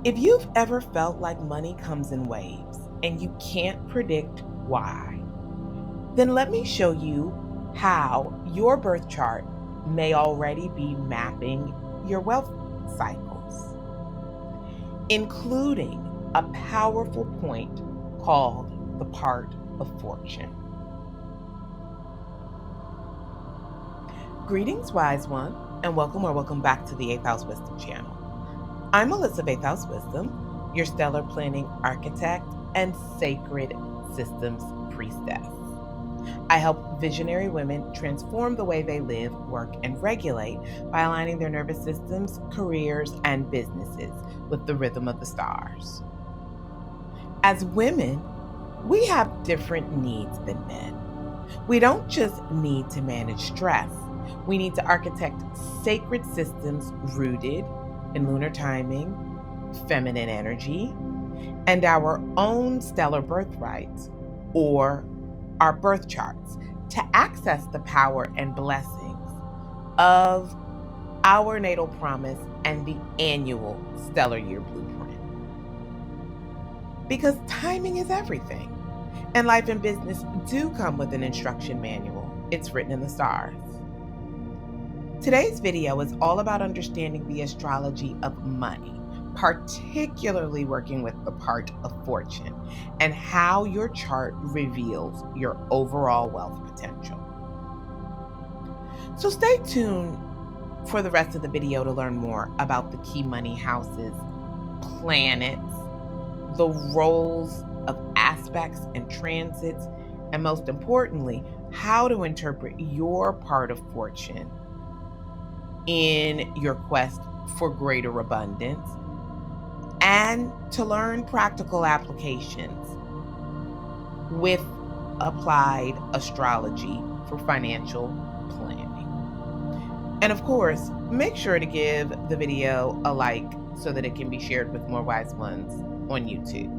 If you've ever felt like money comes in waves and you can't predict why, then let me show you how your birth chart may already be mapping your wealth cycles, including a powerful point called the part of fortune. Greetings, wise one, and welcome back to the 8th House Wisdom channel. I'm Melissa of 8th House Wisdom, your stellar planning architect and sacred systems priestess. I help visionary women transform the way they live, work, and regulate by aligning their nervous systems, careers, and businesses with the rhythm of the stars. As women, we have different needs than men. We don't just need to manage stress. We need to architect sacred systems rooted in lunar timing, feminine energy, and our own stellar birthrights, or our birth charts, to access the power and blessings of our natal promise and the annual stellar year blueprint. Because timing is everything, and life and business do come with an instruction manual. It's written in the stars. Today's video is all about understanding the astrology of money, particularly working with the part of fortune, and how your chart reveals your overall wealth potential. So stay tuned for the rest of the video to learn more about the key money houses, planets, the roles of aspects and transits, and most importantly, how to interpret your part of fortune in your quest for greater abundance, and to learn practical applications with applied astrology for financial planning. And of course, make sure to give the video a like so that it can be shared with more wise ones on YouTube.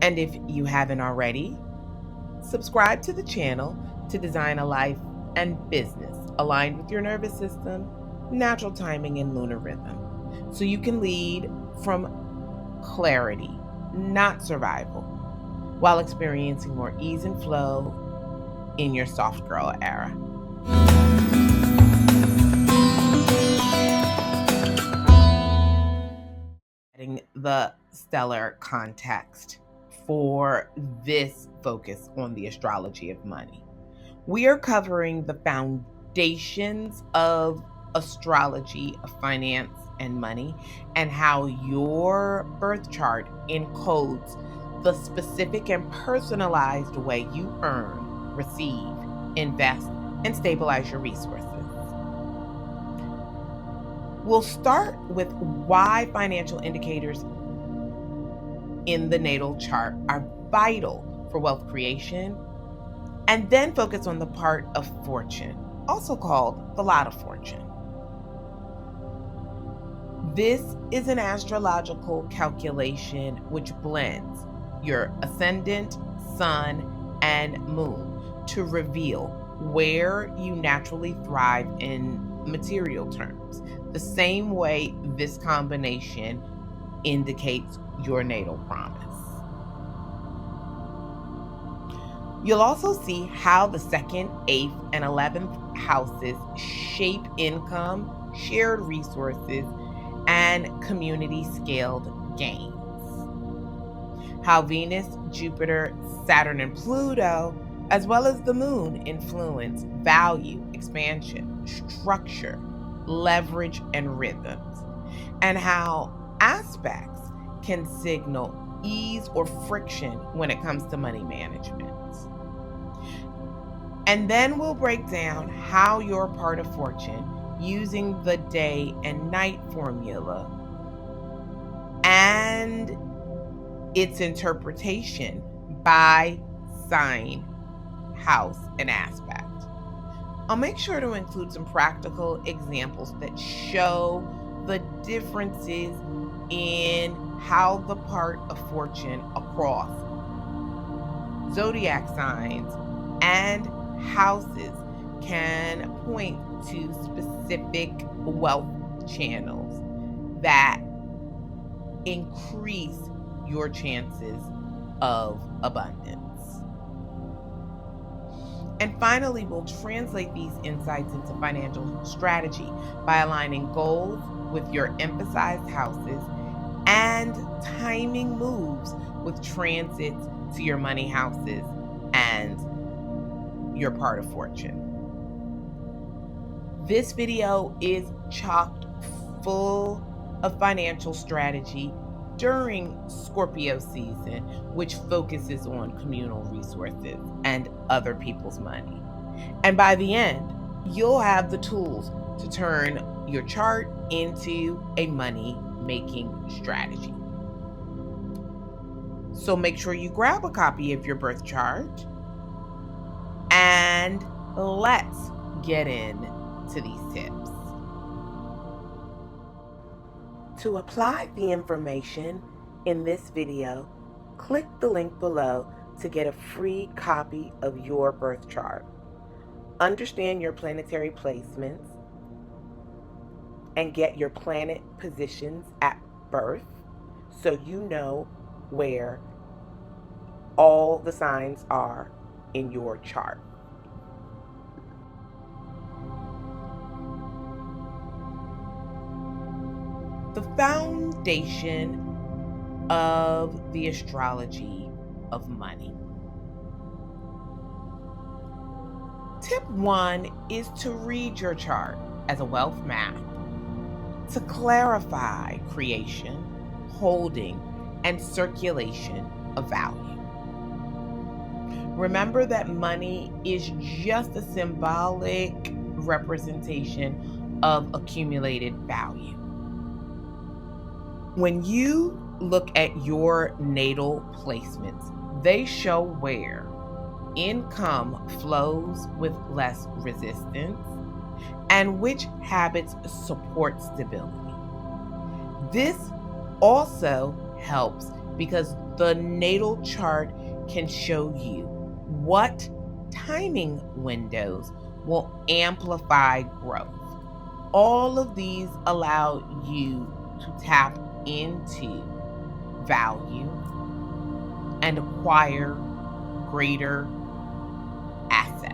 And if you haven't already, subscribe to the channel to design a life and business aligned with your nervous system, natural timing, and lunar rhythm, so you can lead from clarity, not survival, while experiencing more ease and flow in your soft girl era. Setting the stellar context for this focus on the astrology of money, we are covering the foundations of astrology of finance and money, and how your birth chart encodes the specific and personalized way you earn, receive, invest, and stabilize your resources. We'll start with why financial indicators in the natal chart are vital for wealth creation, and then focus on the part of fortune, also called the lot of fortune. This is an astrological calculation which blends your ascendant, sun, and moon to reveal where you naturally thrive in material terms, the same way this combination indicates your natal promise. You'll also see how the 2nd, 8th, and 11th houses shape income, shared resources, and community-scaled gains. How Venus, Jupiter, Saturn, and Pluto, as well as the moon, influence value, expansion, structure, leverage, and rhythms, and how aspects can signal ease or friction when it comes to money management. And then we'll break down how your part of fortune, using the day and night formula and its interpretation by sign, house, and aspect. I'll make sure to include some practical examples that show the differences in how the part of fortune across zodiac signs and houses can point to specific wealth channels that increase your chances of abundance. And finally, we'll translate these insights into financial strategy by aligning goals with your emphasized houses and timing moves with transits to your money houses and your part of fortune. This video is chocked full of financial strategy during Scorpio season, which focuses on communal resources and other people's money. And by the end, you'll have the tools to turn your chart into a money-making strategy. So make sure you grab a copy of your birth chart and let's get into these tips. To apply the information in this video, click the link below to get a free copy of your birth chart. Understand your planetary placements and get your planet positions at birth so you know where all the signs are in your chart. The foundation of the astrology of money. Tip 1 is to read your chart as a wealth map to clarify creation, holding, and circulation of value. Remember that money is just a symbolic representation of accumulated value. When you look at your natal placements, they show where income flows with less resistance and which habits support stability. This also helps because the natal chart can show you what timing windows will amplify growth. All of these allow you to tap into value and acquire greater assets.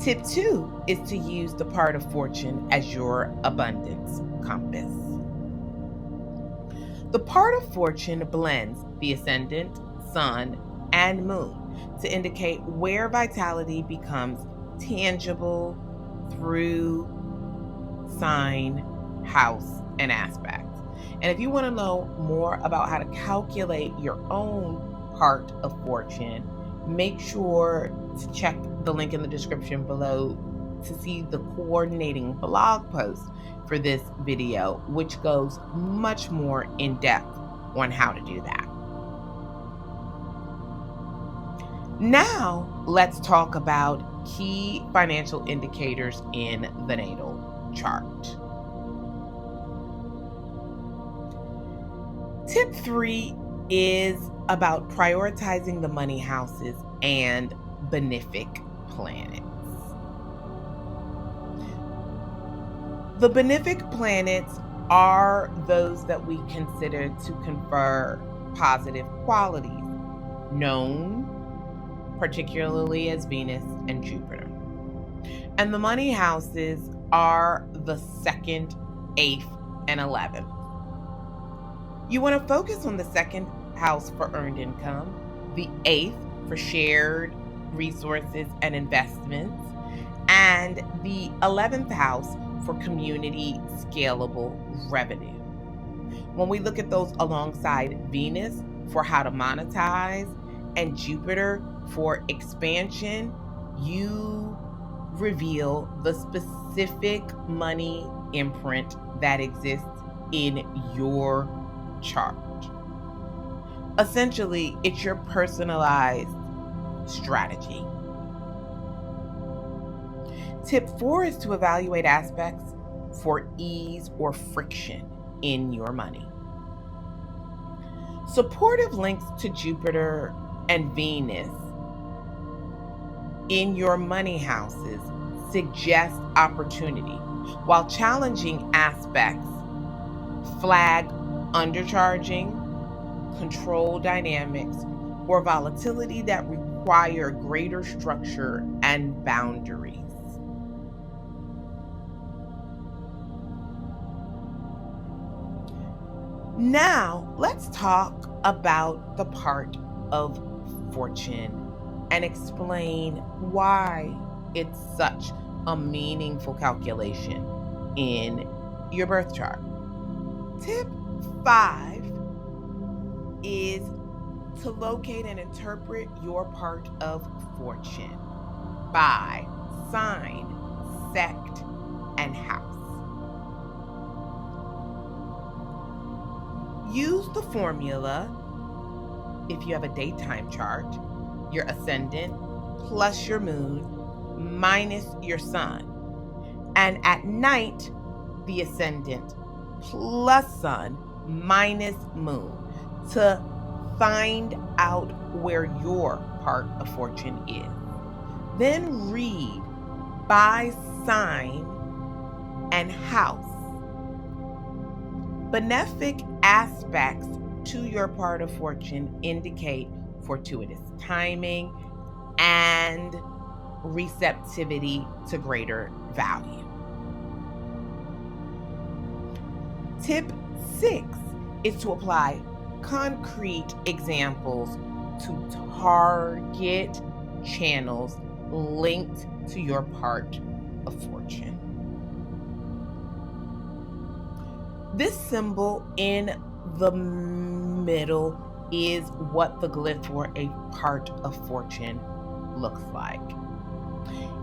Tip 2 is to use the part of fortune as your abundance compass. The part of fortune blends the ascendant, sun, and moon to indicate where vitality becomes tangible through sign, house, and aspect. And if you want to know more about how to calculate your own part of fortune, make sure to check the link in the description below to see the coordinating blog post for this video, which goes much more in depth on how to do that. Now, let's talk about key financial indicators in the natal chart. Tip 3 is about prioritizing the money houses and benefic planets. The benefic planets are those that we consider to confer positive qualities, known particularly as Venus and Jupiter. And the money houses are the 2nd, 8th, and 11th. You want to focus on the 2nd house for earned income, the 8th for shared resources and investments, and the 11th house for community scalable revenue. When we look at those alongside Venus for how to monetize and Jupiter for expansion, you reveal the specific money imprint that exists in your chart. Essentially, it's your personalized strategy. Tip 4 is to evaluate aspects for ease or friction in your money. Supportive links to Jupiter and Venus in your money houses suggest opportunity, while challenging aspects flag undercharging, control dynamics, or volatility that require greater structure and boundaries. Now, let's talk about the part of fortune and explain why it's such a meaningful calculation in your birth chart. Tip 5 is to locate and interpret your part of fortune by sign, sect, and house. Use the formula if you have a daytime chart, your ascendant plus your moon minus your sun. And at night, the ascendant plus sun minus moon to find out where your part of fortune is. Then read by sign and house. Benefic aspects to your part of fortune indicate fortuitous timing and receptivity to greater value. Tip 6 is to apply concrete examples to target channels linked to your part of fortune. This symbol in the middle is what the glyph for a part of fortune looks like.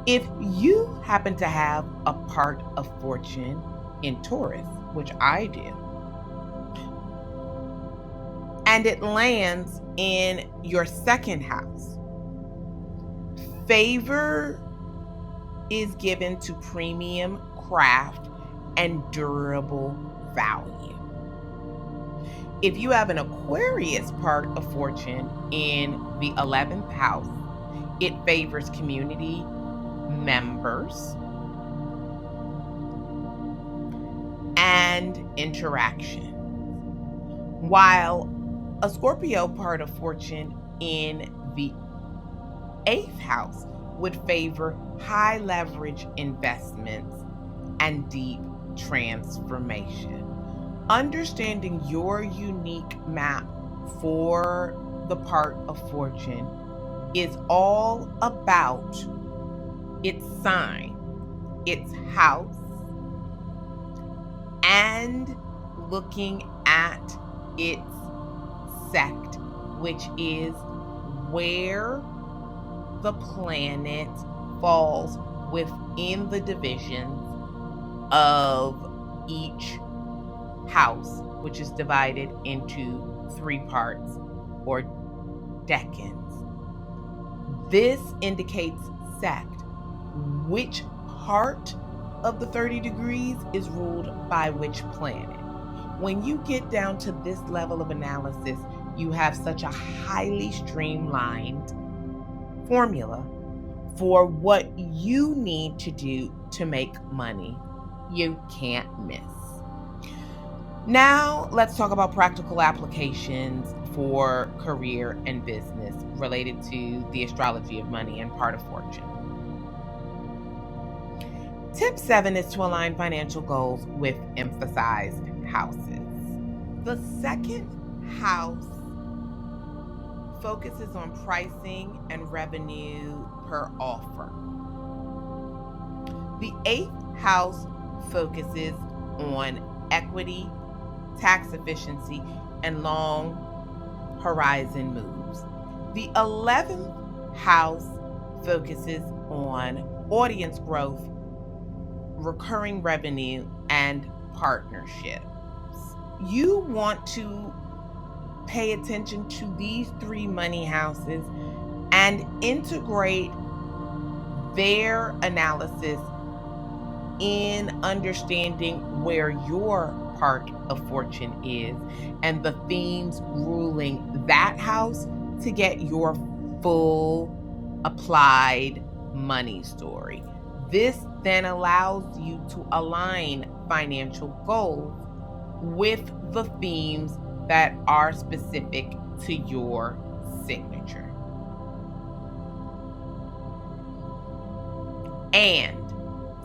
If you happen to have a part of fortune in Taurus, which I do, and it lands in your second house, favor is given to premium craft and durable value. If you have an Aquarius part of fortune in the 11th house, it favors community members and interaction. While a Scorpio part of fortune in the 8th house would favor high leverage investments and deep transformation. Understanding your unique map for the part of fortune is all about its sign, its house, and looking at its sect, which is where the planet falls within the divisions of each house, which is divided into 3 parts or decans. This indicates sect, which part of the 30 degrees is ruled by which planet. When you get down to this level of analysis, you have such a highly streamlined formula for what you need to do to make money. You can't miss. Now, let's talk about practical applications for career and business related to the astrology of money and part of fortune. Tip 7 is to align financial goals with emphasized houses. The second house focuses on pricing and revenue per offer. The 8th house focuses on equity, tax efficiency, and long horizon moves. The 11th house focuses on audience growth, recurring revenue, and partnerships. You want to pay attention to these 3 money houses and integrate their analysis in understanding where your part of fortune is and the themes ruling that house to get your full applied money story. This then allows you to align financial goals with the themes that are specific to your signature. And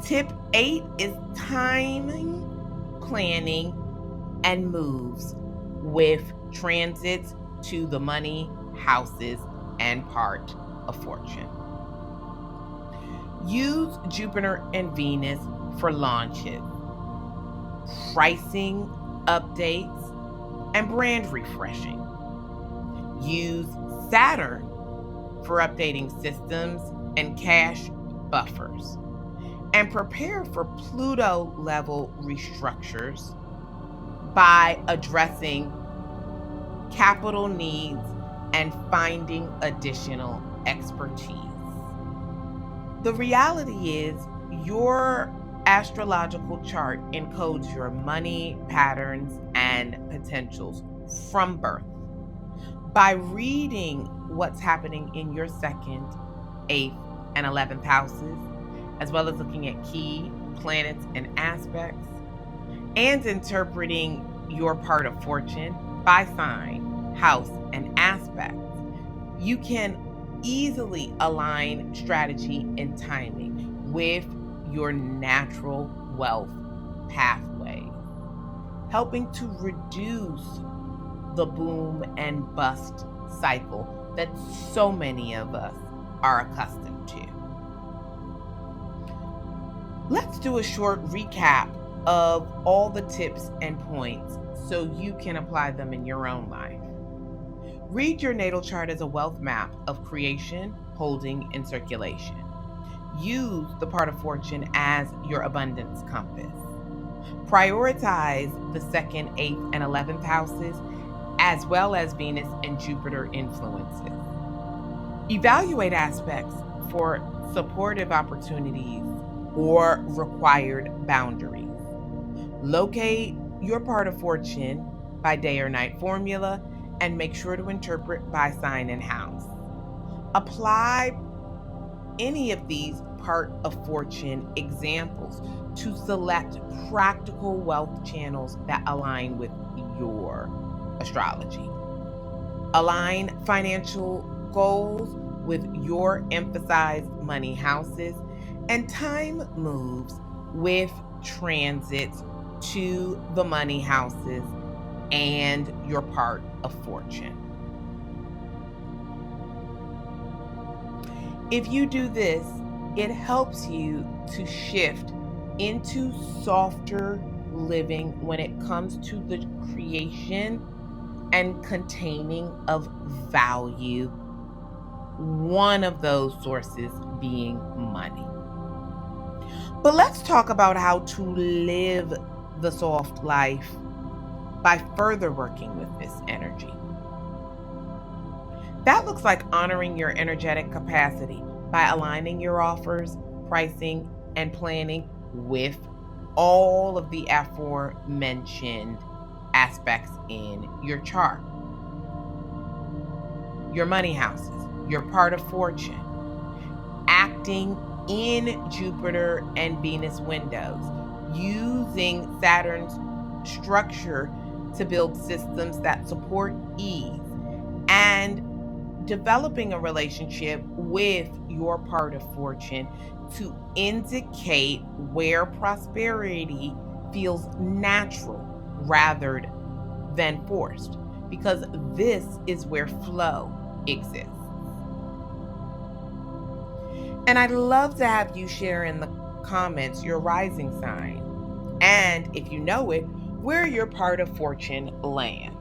tip 8 is timing, planning, and moves with transits to the money, houses, and part of fortune. Use Jupiter and Venus for launches, pricing updates, and brand refreshing. Use Saturn for updating systems and cash buffers. And prepare for Pluto level restructures by addressing capital needs and finding additional expertise. The reality is your astrological chart encodes your money patterns and potentials from birth. By reading what's happening in your 2nd, 8th, and 11th houses, as well as looking at key planets and aspects, and interpreting your part of fortune by sign, house, and aspect, you can easily align strategy and timing with your natural wealth pathway, helping to reduce the boom and bust cycle that so many of us are accustomed to. Let's do a short recap of all the tips and points so you can apply them in your own life. Read your natal chart as a wealth map of creation, holding, and circulation. Use the part of fortune as your abundance compass. Prioritize the 2nd, 8th, and 11th houses, as well as Venus and Jupiter influences. Evaluate aspects for supportive opportunities or required boundaries. Locate your part of fortune by day or night formula and make sure to interpret by sign and house. Apply any of these part of fortune examples to select practical wealth channels that align with your astrology. Align financial goals with your emphasized money houses and time moves with transits to the money houses and your part of fortune. If you do this, it helps you to shift into softer living when it comes to the creation and containing of value, one of those sources being money. But let's talk about how to live the soft life by further working with this energy. That looks like honoring your energetic capacity by aligning your offers, pricing, and planning with all of the aforementioned aspects in your chart. Your money houses, your part of fortune, acting in Jupiter and Venus windows, using Saturn's structure to build systems that support ease, and developing a relationship with your part of fortune to indicate where prosperity feels natural rather than forced, because this is where flow exists. And I'd love to have you share in the comments your rising sign, and if you know it, where your part of fortune lands.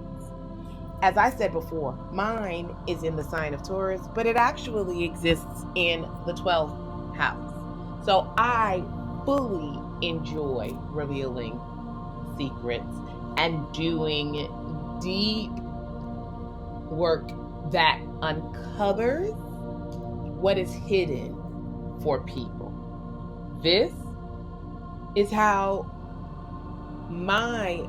As I said before, mine is in the sign of Taurus, but it actually exists in the 12th house. So I fully enjoy revealing secrets and doing deep work that uncovers what is hidden for people. This is how my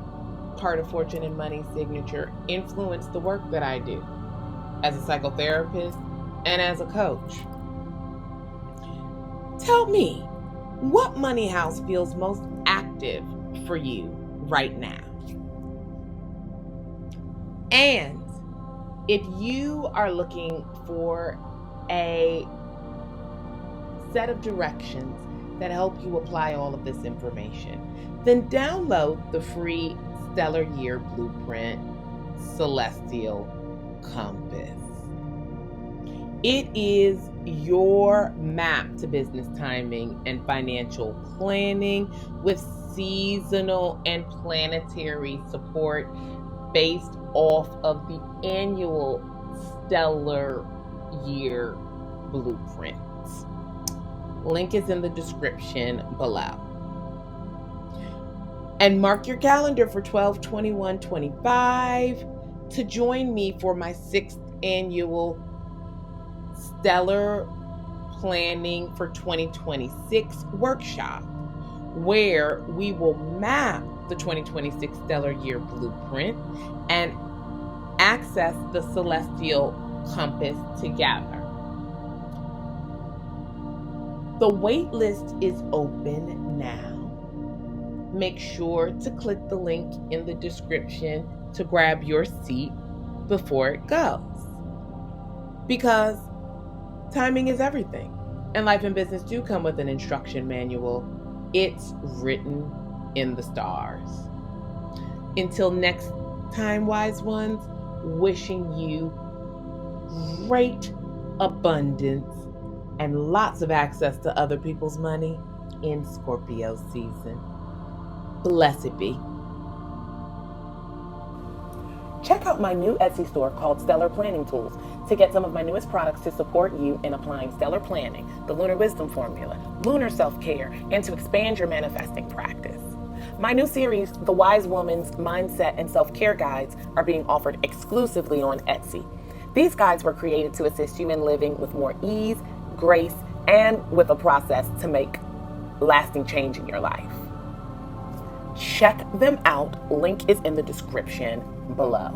part of fortune and money signature influence the work that I do as a psychotherapist and as a coach. Tell me, what money house feels most active for you right now? And if you are looking for a set of directions that help you apply all of this information, then download the free Stellar Year Blueprint Celestial Compass. It is your map to business timing and financial planning with seasonal and planetary support based off of the annual Stellar Year Blueprint. Link is in the description below. And mark your calendar for 12/21/25 to join me for my 6th annual Stellar Planning for 2026 workshop, where we will map the 2026 Stellar Year Blueprint and access the Celestial Compass together. The wait list is open now. Make sure to click the link in the description to grab your seat before it goes. Because timing is everything, and life and business do come with an instruction manual. It's written in the stars. Until next time, wise ones, wishing you great abundance and lots of access to other people's money in Scorpio season. Blessed be. Check out my new Etsy store called Stellar Planning Tools to get some of my newest products to support you in applying stellar planning, the lunar wisdom formula, lunar self-care, and to expand your manifesting practice. My new series, The Wise Woman's Mindset and Self-Care Guides, are being offered exclusively on Etsy. These guides were created to assist you in living with more ease, grace, and with a process to make lasting change in your life. Check them out. Link is in the description below.